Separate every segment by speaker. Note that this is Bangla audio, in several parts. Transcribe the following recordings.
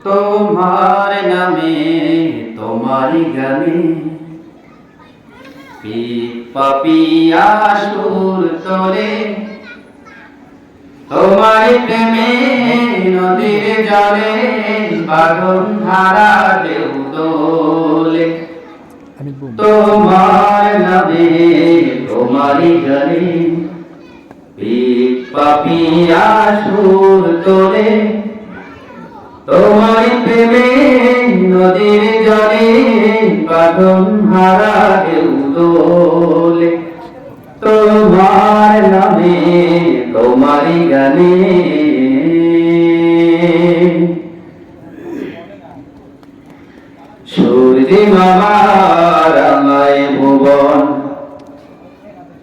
Speaker 1: তোমার নামে তোমারি গানে পাপিয়া সুর তোরে তোমার প্রেমে নদীর জলে বাঁধন ধারা ঢেউ দোলে তোমার নামে তোমারি গানে পাপিয়া সুর তোরে তোমার প্রেমে নদীর জলে বাঁধন হারা ঢেউ দোলে তোমার নামে তোমারি গানে সূর্য মামার আমায় ভুবন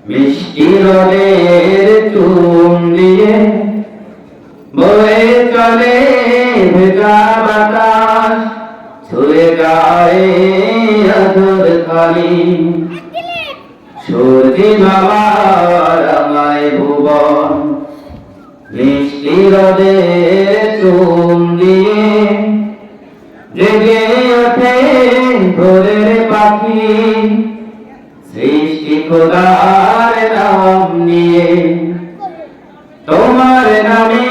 Speaker 1: মিষ্টি রোদের চুম দিয়ে বয়ে চলে ভেজা বাতাস ছুঁয়ে গায়ে আধর খালি সূর্য মামার আমায় ভুবন মিষ্টি রোদের চুম দিয়ে জেগে ওঠে ভোরের পাখি সৃষ্টি খোদার নাম নিয়ে তোমার নামে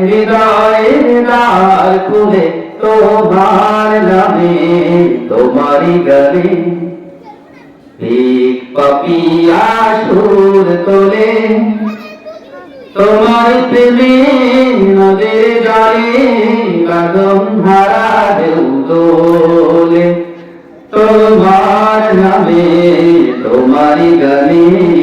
Speaker 1: হৃদয়ের দ্বার খুলে তোমার নামে তোমারি গানে পাপিয়া সুর তোলে তোমার প্রেমে নদীর জলে বাঁধন হারা ঢেউ দোলে তোমার নামে তোমারি গানে